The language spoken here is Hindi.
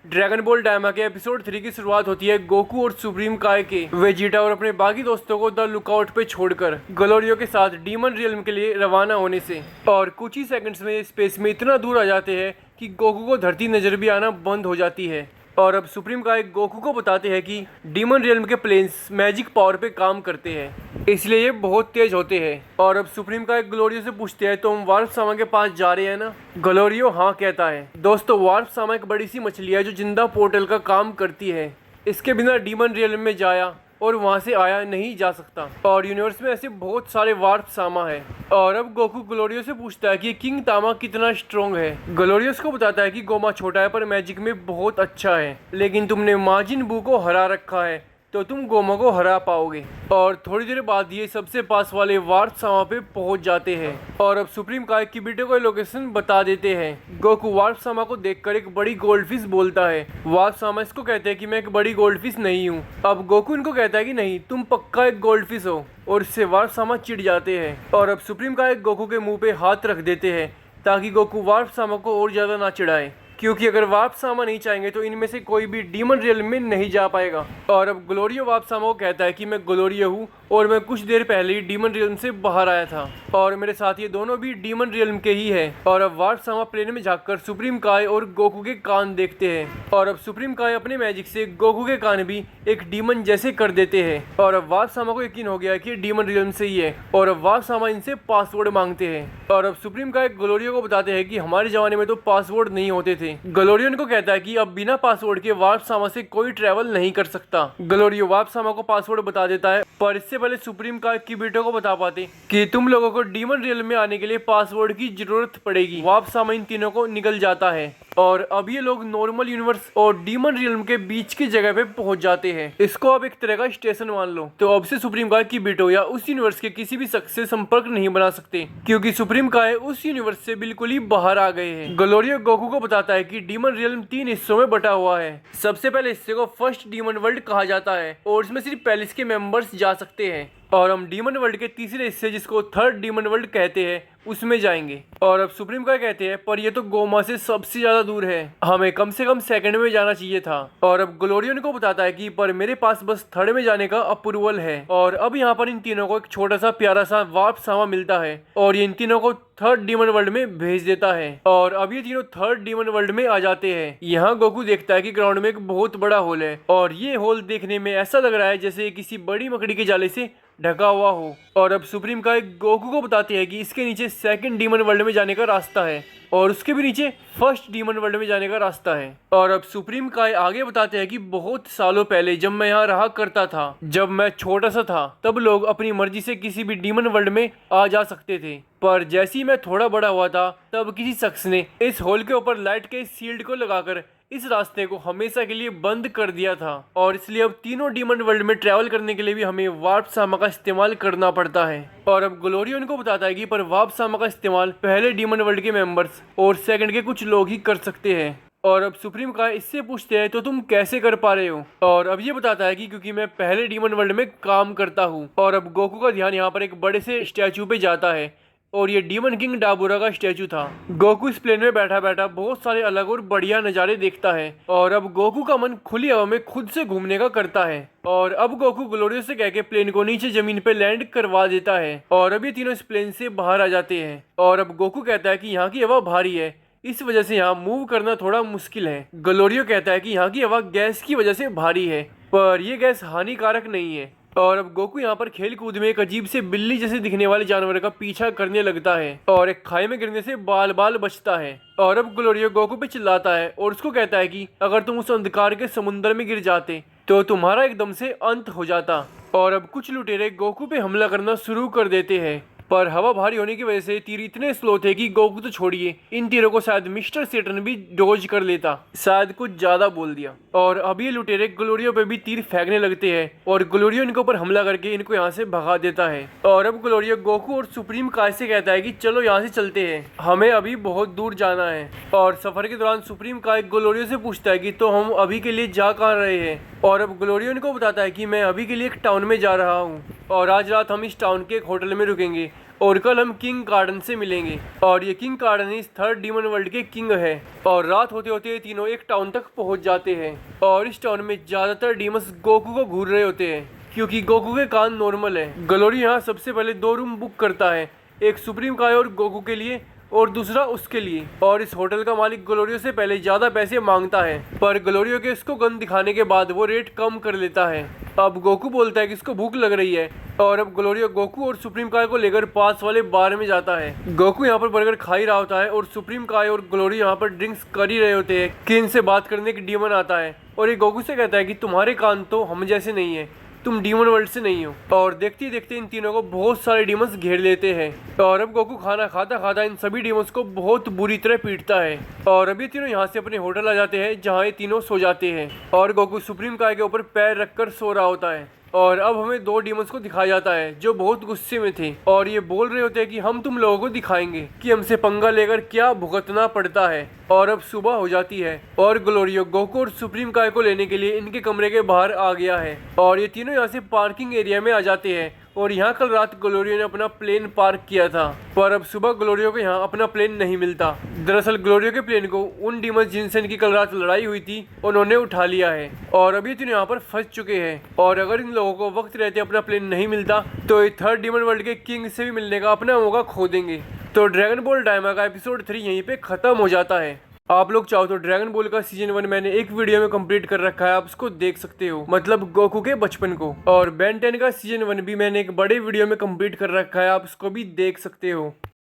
ड्रैगन बॉल डायमा के एपिसोड 3 की शुरुआत होती है गोकू और सुप्रीम काय के वेजिटा और अपने बाकी दोस्तों को द लुकआउट पे छोड़कर ग्लोरियो के साथ डीमन रियल्म के लिए रवाना होने से। और कुछ ही सेकंड्स में स्पेस में इतना दूर आ जाते हैं कि गोकू को धरती नजर भी आना बंद हो जाती है। और अब सुप्रीम काय गोकू को बताते हैं कि डीमन रियल्म के प्लेन्स मैजिक पावर पे काम करते हैं, इसलिए ये बहुत तेज होते हैं। और अब सुप्रीम काय ग्लोरियो से पूछते हैं तो हम वार्प सामा के पास जा रहे हैं ना। ग्लोरियो हाँ कहता है। दोस्तों वार्प सामा एक बड़ी सी मछली है जो जिंदा पोर्टल का काम करती है। इसके बिना डीमन रियल्म में जाया और वहां से आया नहीं जा सकता। और यूनिवर्स में ऐसे बहुत सारे वार्प सामा है। और अब गोकू ग्लोरियो से पूछता है कि किंग तामा कितना स्ट्रॉन्ग है। ग्लोरियो उसको बताता है कि गोमा छोटा है पर मैजिक में बहुत अच्छा है, लेकिन तुमने माजिन बू को हरा रखा है तो तुम गोमा को हरा पाओगे। और थोड़ी देर बाद ये सबसे पास वाले वार्प सामा पे पहुंच जाते हैं और अब सुप्रीम काय किबिटो को लोकेशन बता देते हैं। गोकू वार्प सामा को देखकर एक बड़ी गोल्डफिश बोलता है। वार्प सामा इसको कहते हैं कि मैं एक बड़ी गोल्डफिश नहीं हूँ। अब गोकू इनको कहता है कि नहीं तुम पक्का एक गोल्डफिश हो, और इससे वार्प सामा चिढ़ जाते हैं। और अब सुप्रीम काय गोकू के मुंह पे हाथ रख देते हैं ताकि गोकू वार्प सामा को और ज्यादा ना चिढ़ाए, क्योंकि अगर वार्प सामा नहीं चाहेंगे तो इनमें से कोई भी डीमन रियल्म में नहीं जा पाएगा। और अब ग्लोरियो वार्प सामा को कहता है कि मैं ग्लोरियो हूँ और मैं कुछ देर पहले ही डीमन रियल्म से बाहर आया था और मेरे साथ ये दोनों भी डीमन रियल्म के ही है। और अब वार्प सामा प्लेन में झांककर सुप्रीम काय और गोकू के कान देखते हैं और अब सुप्रीम काय अपने मैजिक से गोकू के कान भी एक डीमन जैसे कर देते हैं। और अब वार्प सामा को यकीन हो गया कि डीमन रियल्म से ही है और अब वार्प सामा इनसे पासवर्ड मांगते हैं। और अब सुप्रीम काय ग्लोरियो को बताते हैं कि हमारे जमाने में तो पासवर्ड नहीं होते थे। ग्लोरियो इनको कहता है कि अब बिना पासवर्ड के वार्प सामा से कोई ट्रैवल नहीं कर सकता। ग्लोरियो वार्प सामा को पासवर्ड बता देता है, पर इससे पहले सुप्रीम काय किबिटो को बता पाते कि तुम लोगों को डीमन रियल्म में आने के लिए पासवर्ड की जरूरत पड़ेगी। वार्प सामा इन तीनों को निकल जाता है और अब ये लोग नॉर्मल यूनिवर्स और डीमन रियल्म के बीच की जगह पे पहुंच जाते हैं। इसको अब एक तरह का स्टेशन मान लो। तो अब से सुप्रीम काय किबिटो या उस यूनिवर्स के किसी भी शख्स से संपर्क नहीं बना सकते, क्योंकि सुप्रीम काय उस यूनिवर्स से बिल्कुल ही बाहर आ गए हैं। ग्लोरियो गोकू को बताता है कि डीमन रियल्म 3 हिस्सों में बटा हुआ है। सबसे पहले हिस्से को फर्स्ट डीमन वर्ल्ड कहा जाता है और इसमें सिर्फ पैलेस के मेंबर्स जा सकते हैं। और हम डीमन वर्ल्ड के तीसरे हिस्से जिसको थर्ड डीमन वर्ल्ड कहते हैं उसमें जाएंगे। और अब सुप्रीम काय कहते हैं पर ये तो गोमा से सबसे ज्यादा दूर है, हमें कम से कम सेकंड में जाना चाहिए था। और अब ग्लोरियो इनको बताता है कि पर मेरे पास बस थर्ड में जाने का अप्रूवल है। और अब यहाँ पर इन तीनों को एक छोटा सा प्यारा सा वार्प सामा मिलता है और ये इन तीनों को थर्ड डीमन वर्ल्ड में भेज देता है। और अब ये तीनों थर्ड डीमन वर्ल्ड में आ जाते हैं। यहाँ गोकू देखता है कि ग्राउंड में एक बहुत बड़ा होल है और ये होल देखने में ऐसा लग रहा है जैसे किसी बड़ी मकड़ी के जाले से ढका हुआ हो। और अब सुप्रीम काय गोकू को बताते हैं कि इसके नीचे सेकंड डीमन वर्ल्ड में जाने का रास्ता है और उसके भी नीचे फर्स्ट डीमन वर्ल्ड में जाने का रास्ता है। और अब सुप्रीम काय आगे बताते हैं कि बहुत सालों पहले जब मैं यहाँ रहा करता था, जब मैं छोटा सा था, तब लोग अपनी मर्जी से किसी भी डीमन वर्ल्ड में आ जा सकते थे। पर जैसे ही मैं थोड़ा बड़ा हुआ था तब किसी शख्स ने इस होल के ऊपर लाइट के शील्ड को लगाकर इस रास्ते को हमेशा के लिए बंद कर दिया था और इसलिए अब तीनों डीमन वर्ल्ड में ट्रैवल करने के लिए भी हमें वार्प सामा का इस्तेमाल करना पड़ता है। और अब ग्लोरियो इनको बताता है कि पर वार्प सामा का इस्तेमाल पहले डीमन वर्ल्ड के मेंबर्स और सेकंड के कुछ लोग ही कर सकते हैं। और अब सुप्रीम काय इससे पूछते हैं तो तुम कैसे कर पा रहे हो। और अब ये बताता है कि क्योंकि मैं पहले डीमन वर्ल्ड में काम करता हूँ। और अब गोकू का ध्यान यहाँ पर एक बड़े से स्टैचू पे जाता है और ये डीमन किंग डाबूरा का स्टैचू था। गोकू इस प्लेन में बैठा बैठा बहुत सारे अलग और बढ़िया नज़ारे देखता है और अब गोकू का मन खुली हवा में खुद से घूमने का करता है। और अब गोकू ग्लोरियो से कह के प्लेन को नीचे जमीन पे लैंड करवा देता है और अब ये तीनों इस प्लेन से बाहर आ जाते हैं। और अब गोकू कहता है कि यहाँ की हवा भारी है, इस वजह से यहाँ मूव करना थोड़ा मुश्किल है। ग्लोरियो कहता है कि यहाँ की हवा गैस की वजह से भारी है, पर यह गैस हानिकारक नहीं है। और अब गोकू यहाँ पर खेल कूद में एक अजीब से बिल्ली जैसे दिखने वाले जानवर का पीछा करने लगता है और एक खाई में गिरने से बाल बाल बचता है। और अब ग्लोरियो गोकू पे चिल्लाता है और उसको कहता है कि अगर तुम उस अंधकार के समुद्र में गिर जाते तो तुम्हारा एकदम से अंत हो जाता। और अब कुछ लुटेरे गोकू पे हमला करना शुरू कर देते हैं, पर हवा भारी होने की वजह से तीर इतने स्लो थे कि गोकू तो छोड़िए, इन तीरों को शायद मिस्टर सेटन भी डोज कर लेता। शायद कुछ ज्यादा बोल दिया। और अब ये लुटेरे ग्लोरियो पे भी तीर फेंकने लगते हैं और ग्लोरियो इनके ऊपर हमला करके इनको यहाँ से भगा देता है। और अब ग्लोरियो गोकू और सुप्रीम काय से कहता है कि चलो यहाँ से चलते हैं, हमें अभी बहुत दूर जाना है। और सफर के दौरान सुप्रीम काय ग्लोरियो से पूछता है कि तो हम अभी के लिए जा कहाँ रहे हैं। और अब ग्लोरियो इनको बताता है कि मैं अभी के लिए एक टाउन में जा रहा हूँ और आज रात हम इस टाउन के एक होटल में रुकेंगे और कल हम किंग कार्डन से मिलेंगे। और ये किंग कार्डन इस थर्ड डीमन वर्ल्ड के किंग है। और रात होते होते ये तीनों एक टाउन तक पहुंच जाते हैं और इस टाउन में ज्यादातर डीमंस गोकू को घूर रहे होते हैं क्योंकि गोकू के कान नॉर्मल है। ग्लोरी यहाँ सबसे पहले 2 रूम बुक करता है, एक सुप्रीम काय और गोकू के लिए और दूसरा उसके लिए। और इस होटल का मालिक ग्लोरियो से पहले ज्यादा पैसे मांगता है, पर ग्लोरियो के इसको गन दिखाने के बाद वो रेट कम कर लेता है। अब गोकू बोलता है कि इसको भूख लग रही है और अब ग्लोरियो गोकू और सुप्रीम काय को लेकर पास वाले बार में जाता है। गोकू यहाँ पर बर्गर खा ही रहा होता है और सुप्रीम काय और ग्लोरियो यहाँ पर ड्रिंक्स कर ही रहे होते हैं कि इनसे बात करने की डीमन आता है और ये गोकू से कहता है कि तुम्हारे कान तो हम जैसे नहीं है, तुम डीमन वर्ल्ड से नहीं हो। और देखते ही देखते इन तीनों को बहुत सारे डीमंस घेर लेते हैं और अब गोकू खाना खाता खाता इन सभी डीमंस को बहुत बुरी तरह पीटता है। और अभी तीनों यहाँ से अपने होटल आ जाते हैं जहाँ ये तीनों सो जाते हैं और गोकू सुप्रीम काय के ऊपर पैर रखकर सो रहा होता है। और अब हमें 2 डीमंस को दिखाया जाता है जो बहुत गुस्से में थे और ये बोल रहे होते हैं कि हम तुम लोगों को दिखाएंगे कि हमसे पंगा लेकर क्या भुगतना पड़ता है। और अब सुबह हो जाती है और ग्लोरियो गोकू और सुप्रीम काय को लेने के लिए इनके कमरे के बाहर आ गया है और ये तीनों यहाँ से पार्किंग एरिया में आ जाते हैं। और यहाँ कल रात ग्लोरियो ने अपना प्लेन पार्क किया था, पर अब सुबह ग्लोरियो को यहाँ अपना प्लेन नहीं मिलता। दरअसल ग्लोरियो के प्लेन को उन डीमंस जिनसे इनकी कल रात लड़ाई हुई थी उन्होंने उठा लिया है और अभी तीनों यहाँ पर फंस चुके हैं। और अगर इन लोगों को वक्त रहते अपना प्लेन नहीं मिलता तो ये थर्ड डीमन वर्ल्ड के किंग से भी मिलने का अपना मौका खो देंगे। तो ड्रैगन बॉल डायमा का एपिसोड 3 यहीं पे खत्म हो जाता है। आप लोग चाहो तो ड्रैगन बॉल का सीजन 1 मैंने एक वीडियो में कंप्लीट कर रखा है, आप उसको देख सकते हो, मतलब गोकू के बचपन को। और बेन 10 का सीजन 1 भी मैंने एक बड़े वीडियो में कंप्लीट कर रखा है, आप उसको भी देख सकते हो।